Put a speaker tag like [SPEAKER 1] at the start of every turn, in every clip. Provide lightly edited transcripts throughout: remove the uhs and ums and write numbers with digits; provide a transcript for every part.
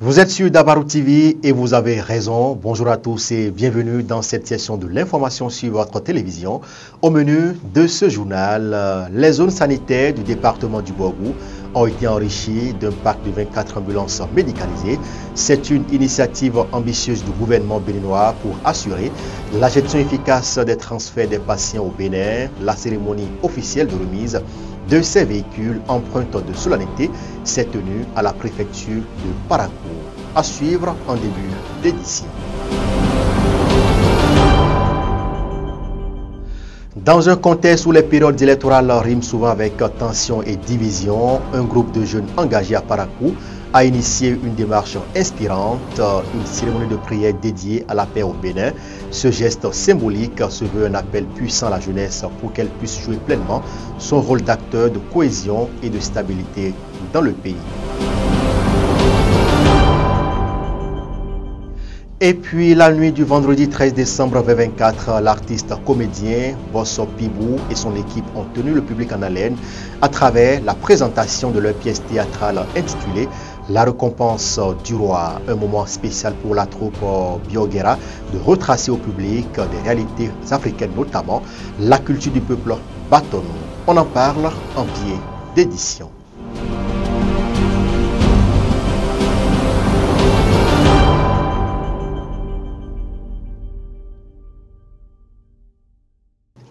[SPEAKER 1] Vous êtes sur Dabarou TV et vous avez raison. Bonjour à tous et bienvenue dans cette session de l'information sur votre télévision. Au menu de ce journal, les zones sanitaires du département du Borgou ont été enrichies d'un parc de 24 ambulances médicalisées. C'est une initiative ambitieuse du gouvernement béninois pour assurer la gestion efficace des transferts des patients au Bénin. La cérémonie officielle de remise de ces véhicules empreintes de solennité s'est tenue à la préfecture de Parakou. À suivre en début d'édition. Dans un contexte où les périodes électorales riment souvent avec tension et division, un groupe de jeunes engagés à Parakou a initié une démarche inspirante, une cérémonie de prière dédiée à la paix au Bénin. Ce geste symbolique se veut un appel puissant à la jeunesse pour qu'elle puisse jouer pleinement son rôle d'acteur de cohésion et de stabilité dans le pays. Et puis la nuit du vendredi 13 décembre 2024, l'artiste comédien Bosso Pibou et son équipe ont tenu le public en haleine à travers la présentation de leur pièce théâtrale intitulée La récompense du roi, un moment spécial pour la troupe Bioguera de retracer au public des réalités africaines, notamment la culture du peuple Batonou. On en parle en pied d'édition.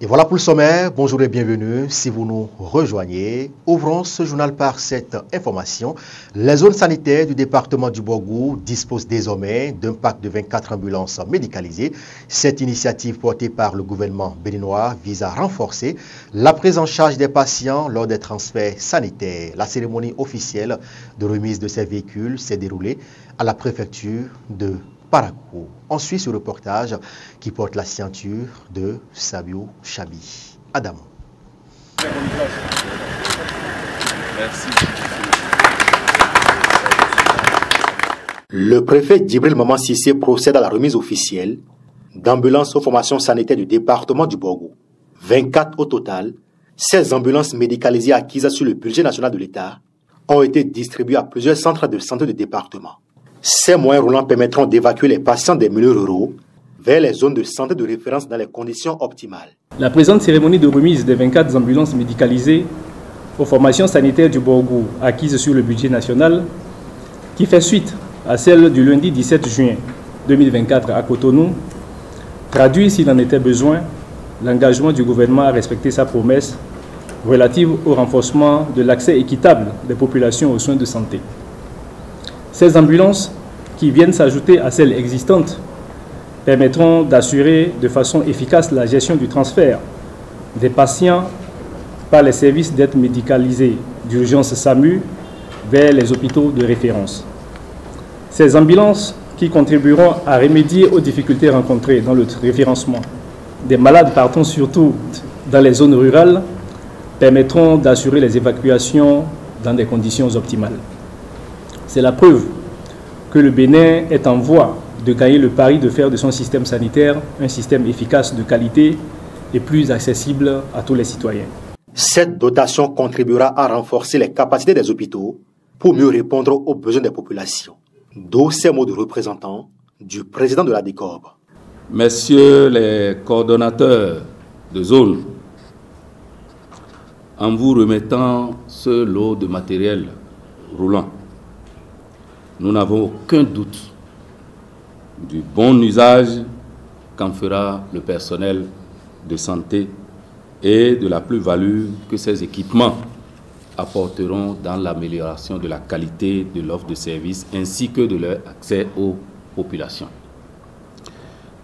[SPEAKER 1] Et voilà pour le sommaire. Bonjour et bienvenue. Si vous nous rejoignez, ouvrons ce journal par cette information. Les zones sanitaires du département du Borgou disposent désormais d'un parc de 24 ambulances médicalisées. Cette initiative portée par le gouvernement béninois vise à renforcer la prise en charge des patients lors des transferts sanitaires. La cérémonie officielle de remise de ces véhicules s'est déroulée à la préfecture de Parakou. On suit ce reportage qui porte la signature de Sabiou Chabi. Adam.
[SPEAKER 2] Merci.
[SPEAKER 1] Le préfet Djibril Maman Sissé procède à la remise officielle d'ambulances aux formations sanitaires du département du Borgou. 24 au total, 16 ambulances médicalisées acquises sur le budget national de l'État ont été distribuées à plusieurs centres de santé du département. Ces moyens roulants permettront d'évacuer les patients des milieux ruraux vers les zones de santé de référence dans les conditions optimales.
[SPEAKER 3] La présente cérémonie de remise des 24 ambulances médicalisées aux formations sanitaires du Borgou acquises sur le budget national, qui fait suite à celle du lundi 17 juin 2024 à Cotonou, traduit, s'il en était besoin, l'engagement du gouvernement à respecter sa promesse relative au renforcement de l'accès équitable des populations aux soins de santé. Ces ambulances, qui viennent s'ajouter à celles existantes, permettront d'assurer de façon efficace la gestion du transfert des patients par les services d'aide médicalisée d'urgence SAMU vers les hôpitaux de référence. Ces ambulances, qui contribueront à remédier aux difficultés rencontrées dans le référencement des malades partant surtout dans les zones rurales, permettront d'assurer les évacuations dans des conditions optimales. C'est la preuve que le Bénin est en voie de gagner le pari de faire de son système sanitaire un système efficace de qualité et plus accessible à tous les citoyens.
[SPEAKER 1] Cette dotation contribuera à renforcer les capacités des hôpitaux pour mieux répondre aux besoins des populations. D'où ces mots de représentant du président de la DICOB.
[SPEAKER 2] Messieurs les coordonnateurs de zone, en vous remettant ce lot de matériel roulant, nous n'avons aucun doute du bon usage qu'en fera le personnel de santé et de la plus-value que ces équipements apporteront dans l'amélioration de la qualité de l'offre de services ainsi que de leur accès aux populations.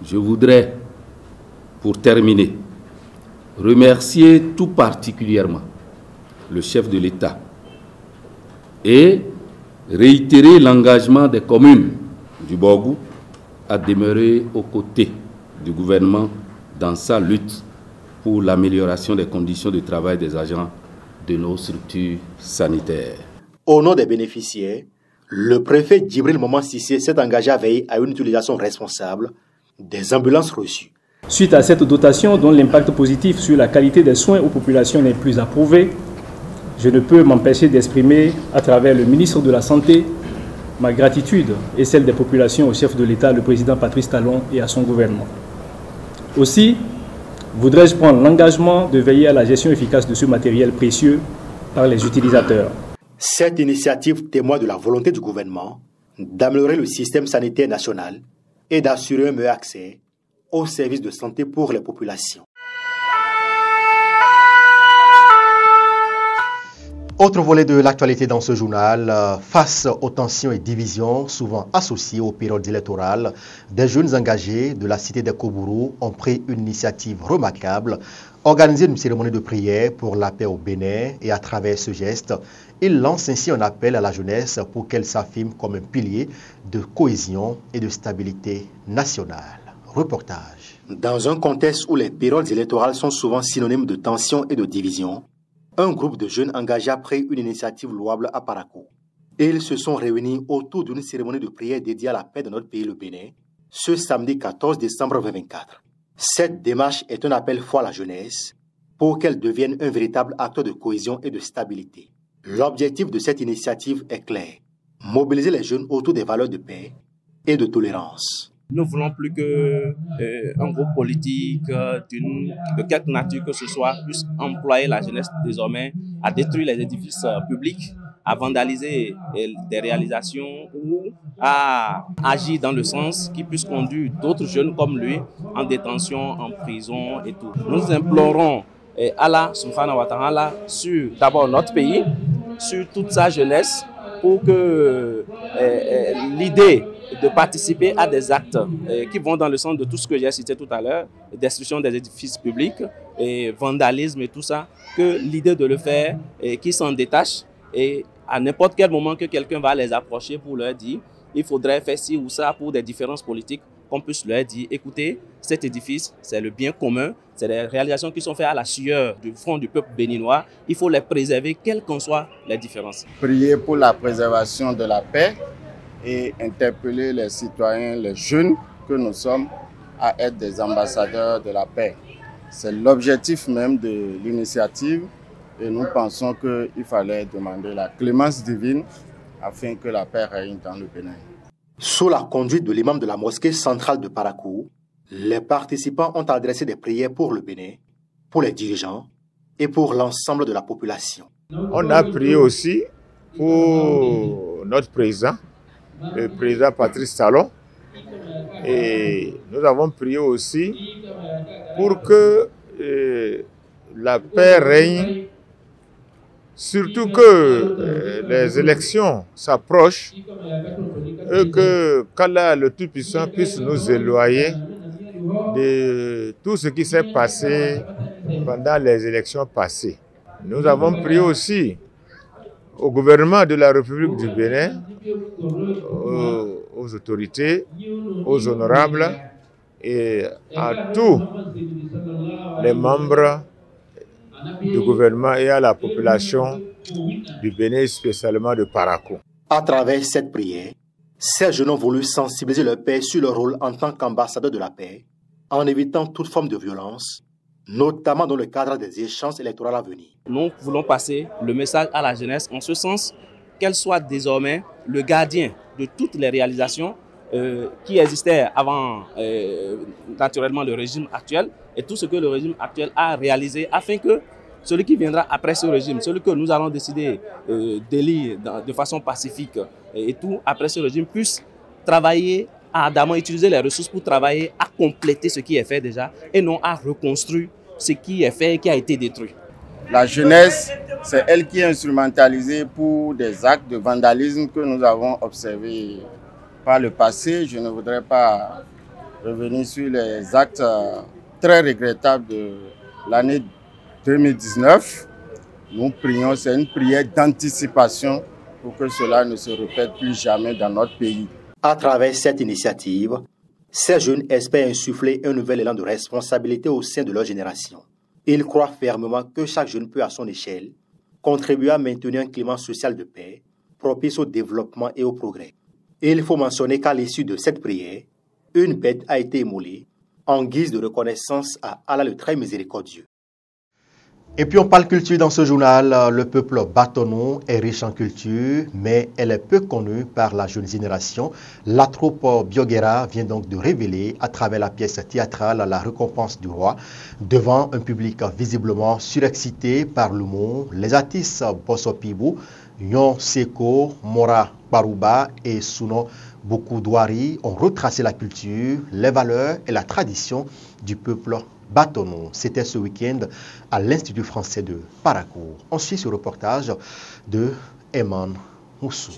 [SPEAKER 2] Je voudrais, pour terminer, remercier tout particulièrement le chef de l'État et réitérer l'engagement des communes du Borgou à demeurer aux côtés du gouvernement dans sa lutte pour l'amélioration des conditions de travail des agents de nos structures sanitaires.
[SPEAKER 1] Au nom des bénéficiaires, le préfet Djibril Maman Sissé s'est engagé à veiller à une utilisation responsable des ambulances reçues.
[SPEAKER 3] Suite à cette dotation dont l'impact positif sur la qualité des soins aux populations n'est plus à prouver, je ne peux m'empêcher d'exprimer à travers le ministre de la Santé ma gratitude et celle des populations au chef de l'État, le président Patrice Talon, et à son gouvernement. Aussi, voudrais-je prendre l'engagement de veiller à la gestion efficace de ce matériel précieux par les utilisateurs.
[SPEAKER 1] Cette initiative témoigne de la volonté du gouvernement d'améliorer le système sanitaire national et d'assurer un meilleur accès aux services de santé pour les populations. Autre volet de l'actualité dans ce journal, face aux tensions et divisions souvent associées aux périodes électorales, des jeunes engagés de la cité des Koubourou ont pris une initiative remarquable, organiser une cérémonie de prière pour la paix au Bénin, et à travers ce geste, ils lancent ainsi un appel à la jeunesse pour qu'elle s'affirme comme un pilier de cohésion et de stabilité nationale. Reportage. Dans un contexte où les périodes électorales sont souvent synonymes de tensions et de divisions, un groupe de jeunes engagés a pris une initiative louable à Parakou. Ils se sont réunis autour d'une cérémonie de prière dédiée à la paix de notre pays, le Bénin, ce samedi 14 décembre 2024. Cette démarche est un appel fort à la jeunesse pour qu'elle devienne un véritable acteur de cohésion et de stabilité. L'objectif de cette initiative est clair: mobiliser les jeunes autour des valeurs de paix et de tolérance.
[SPEAKER 4] Nous ne voulons plus qu'un groupe politique de quelque nature que ce soit puisse employer la jeunesse désormais à détruire les édifices publics, à vandaliser des réalisations ou à agir dans le sens qui puisse conduire d'autres jeunes comme lui en détention, en prison et tout. Nous implorons Allah subhanahu wa ta'ala sur d'abord notre pays, sur toute sa jeunesse, pour que l'idée de participer à des actes qui vont dans le sens de tout ce que j'ai cité tout à l'heure, destruction des édifices publics, et vandalisme et tout ça, que l'idée de le faire et qui s'en détache, et à n'importe quel moment que quelqu'un va les approcher pour leur dire il faudrait faire ci ou ça pour des différences politiques, qu'on puisse leur dire écoutez, cet édifice c'est le bien commun, c'est des réalisations qui sont faites à la sueur du front du peuple béninois, il faut les préserver quelles qu'en soient les différences.
[SPEAKER 5] Prier pour la préservation de la paix et interpeller les citoyens, les jeunes que nous sommes, à être des ambassadeurs de la paix. C'est l'objectif même de l'initiative et nous pensons qu'il fallait demander la clémence divine afin que la paix règne dans le Bénin.
[SPEAKER 1] Sous la conduite de l'imam de la mosquée centrale de Parakou, les participants ont adressé des prières pour le Bénin, pour les dirigeants et pour l'ensemble de la population.
[SPEAKER 6] On a prié aussi pour notre président, le président Patrice Talon, et nous avons prié aussi pour que la paix règne, surtout que les élections s'approchent et que qu'Allah le Tout-Puissant puisse nous éloigner de tout ce qui s'est passé pendant les élections passées. Nous avons prié aussi au gouvernement de la République du Bénin, aux autorités, aux honorables et à tous les membres du gouvernement et à la population du Bénin, spécialement de Parakou.
[SPEAKER 1] À travers cette prière, ces jeunes ont voulu sensibiliser leur père sur leur rôle en tant qu'ambassadeur de la paix, en évitant toute forme de violence, notamment dans le cadre des échéances électorales à venir.
[SPEAKER 4] Nous voulons passer le message à la jeunesse en ce sens qu'elle soit désormais le gardien de toutes les réalisations qui existaient avant naturellement le régime actuel et tout ce que le régime actuel a réalisé afin que celui qui viendra après ce régime, celui que nous allons décider d'élire de façon pacifique et tout après ce régime puisse travailler à ardemment utiliser les ressources pour travailler à compléter ce qui est fait déjà et non à reconstruire ce qui est fait et qui a été détruit.
[SPEAKER 5] La jeunesse, c'est elle qui est instrumentalisée pour des actes de vandalisme que nous avons observés par le passé. Je ne voudrais pas revenir sur les actes très regrettables de l'année 2019. Nous prions, c'est une prière d'anticipation pour que cela ne se répète plus jamais dans notre pays.
[SPEAKER 1] À travers cette initiative, ces jeunes espèrent insuffler un nouvel élan de responsabilité au sein de leur génération. Ils croient fermement que chaque jeune peut à son échelle contribuer à maintenir un climat social de paix, propice au développement et au progrès. Et il faut mentionner qu'à l'issue de cette prière, une bête a été immolée en guise de reconnaissance à Allah le très miséricordieux. Et puis on parle culture dans ce journal. Le peuple Batonou est riche en culture, mais elle est peu connue par la jeune génération. La troupe Bioguera vient donc de révéler à travers la pièce théâtrale La récompense du roi, devant un public visiblement surexcité par l'humour. Les artistes Bosso Pibou, Nyon Seko, Mora Barouba et Souno Bokoudouari ont retracé la culture, les valeurs et la tradition du peuple Batonou. C'était ce week-end à l'Institut français de Paracourt. On suit ce reportage de Eman Moussou.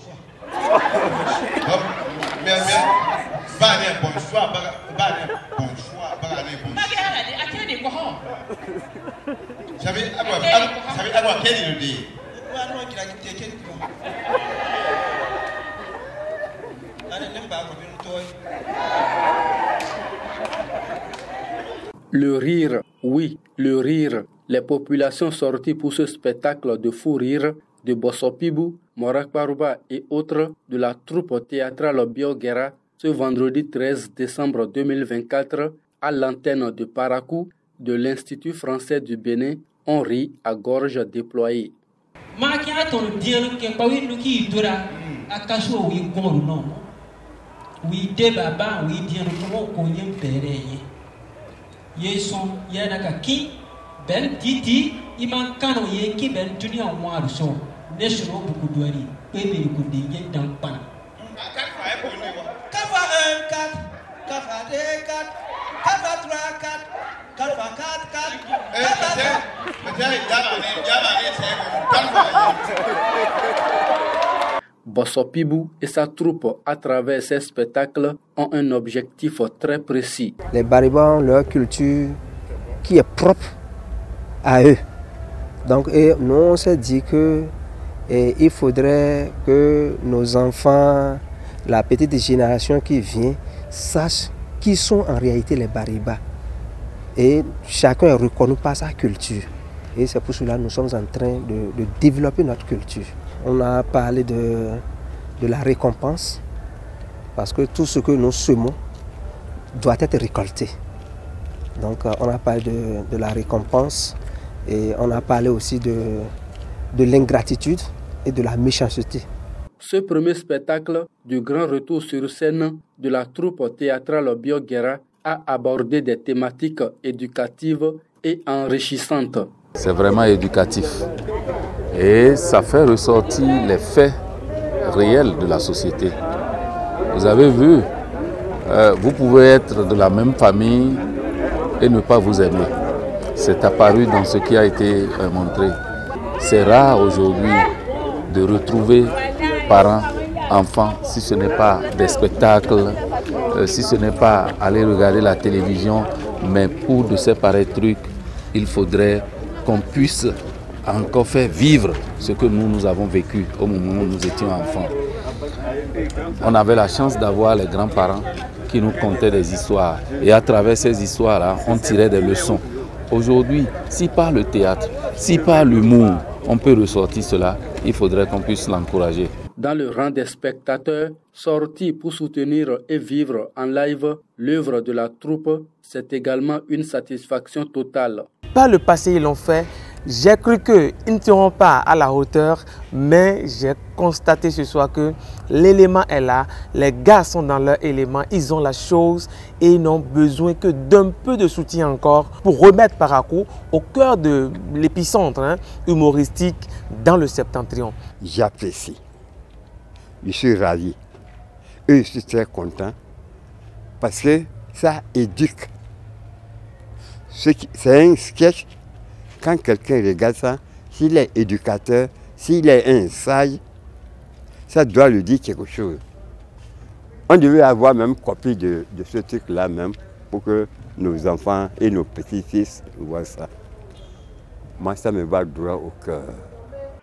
[SPEAKER 7] Le rire, oui, le rire. Les populations sorties pour ce spectacle de fou rire de Bosso Pibou, Morak Barouba et autres de la troupe théâtrale Bioguera ce vendredi 13 décembre 2024 à l'antenne de Paracourt de l'Institut français du Bénin ont ri à gorge déployée.
[SPEAKER 8] Ben titi iman kano ye ki ben dunia waru so ne shiro buku duari bebe ku de ye dan pan kafa 1 4 kafa 2 4 kafa 3 4 kafa 4
[SPEAKER 7] Bosso Pibou et sa troupe à travers ces spectacles ont un objectif très précis.
[SPEAKER 9] Les Bariba ont leur culture qui est propre à eux. Donc nous on s'est dit que il faudrait que nos enfants, la petite génération qui vient, sachent qui sont en réalité les Bariba. Et chacun est reconnu par sa culture. Et c'est pour cela que nous sommes en train de développer notre culture. On a parlé de la récompense, parce que tout ce que nous semons doit être récolté. Donc on a parlé de la récompense. Et on a parlé aussi de l'ingratitude et de la méchanceté.
[SPEAKER 7] Ce premier spectacle du grand retour sur scène de la troupe théâtrale Bioguera a abordé des thématiques éducatives et enrichissantes.
[SPEAKER 2] C'est vraiment éducatif et ça fait ressortir les faits réels de la société. Vous avez vu, vous pouvez être de la même famille et ne pas vous aimer. C'est apparu dans ce qui a été montré. C'est rare aujourd'hui de retrouver parents, enfants, si ce n'est pas des spectacles, si ce n'est pas aller regarder la télévision, mais pour de ces pareils trucs, il faudrait qu'on puisse encore faire vivre ce que nous avons vécu au moment où nous étions enfants. On avait la chance d'avoir les grands-parents qui nous contaient des histoires et à travers ces histoires-là, on tirait des leçons. Aujourd'hui, si par le théâtre, si par l'humour, on peut ressortir cela, il faudrait qu'on puisse l'encourager.
[SPEAKER 7] Dans le rang des spectateurs sortis pour soutenir et vivre en live l'œuvre de la troupe, c'est également une satisfaction totale.
[SPEAKER 10] Par le passé, ils l'ont fait. J'ai cru qu'ils ne seront pas à la hauteur, mais j'ai constaté ce soir que l'élément est là. Les gars sont dans leur élément, ils ont la chose et ils n'ont besoin que d'un peu de soutien encore pour remettre Paracourt au cœur de l'épicentre humoristique dans le septentrion.
[SPEAKER 11] J'apprécie, je suis ravi et je suis très content parce que ça éduque. C'est un sketch. Quand quelqu'un regarde ça, s'il est éducateur, s'il est un sage, ça doit lui dire quelque chose. On devait avoir même copie de ce truc-là même pour que nos enfants et nos petits-fils voient ça. Moi, ça me va droit au cœur.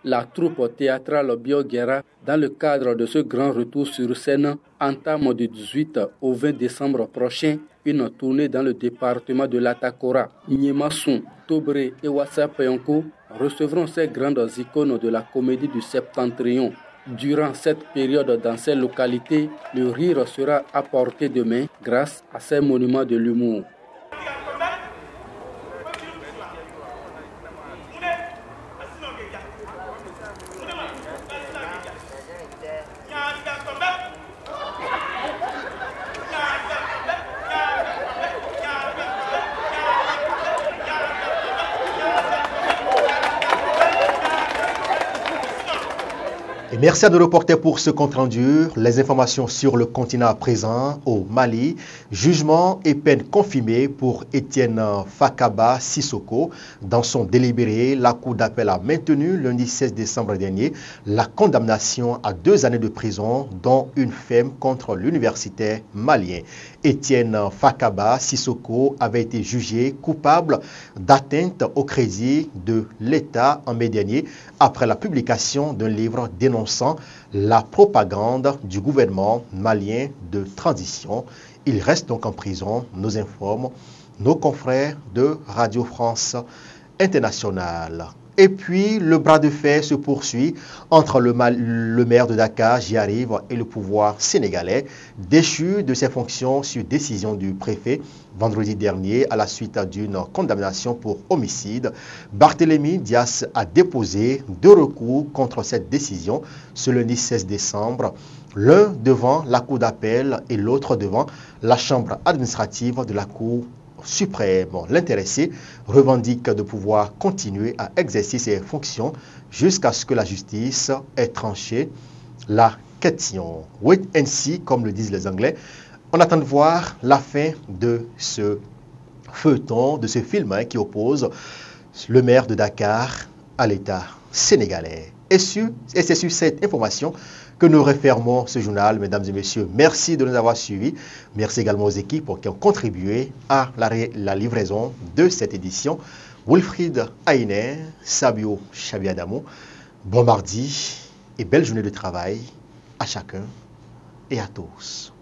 [SPEAKER 7] La troupe théâtrale Bioguera, dans le cadre de ce grand retour sur scène, entame du 18 au 20 décembre prochain une tournée dans le département de l'Atakora. Nyemasun, Tobré et Wassapayonko recevront ces grandes icônes de la comédie du septentrion. Durant cette période dans ces localités, le rire sera à portée de main grâce à ces monuments de l'humour.
[SPEAKER 1] Merci à nos reporters pour ce compte rendu. Les informations sur le continent à présent au Mali. Jugement et peine confirmée pour Etienne Fakaba Sissoko. Dans son délibéré, la Cour d'appel a maintenu lundi 16 décembre dernier la condamnation à 2 années de prison, dont une ferme contre l'universitaire malien. Etienne Fakaba Sissoko avait été jugé coupable d'atteinte au crédit de l'État en mai dernier après la publication d'un livre dénonçant la propagande du gouvernement malien de transition. Il reste donc en prison, nous informent nos confrères de Radio France Internationale. Et puis, le bras de fer se poursuit entre le maire de Dakar, j'y arrive, et le pouvoir sénégalais, déchu de ses fonctions sur décision du préfet vendredi dernier à la suite d'une condamnation pour homicide. Barthélémy Dias a déposé 2 recours contre cette décision ce lundi 16 décembre, l'un devant la Cour d'appel et l'autre devant la Chambre administrative de la Cour suprême. L'intéressé revendique de pouvoir continuer à exercer ses fonctions jusqu'à ce que la justice ait tranché la question. Wait and see, comme le disent les Anglais. On attend de voir la fin de ce feuilleton, de ce film qui oppose le maire de Dakar à l'État sénégalais. Et c'est sur cette information que nous refermons ce journal, mesdames et messieurs. Merci de nous avoir suivis. Merci également aux équipes qui ont contribué à la livraison de cette édition. Wilfried Aïner, Sabio Chabiadamo, bon mardi et belle journée de travail à chacun et à tous.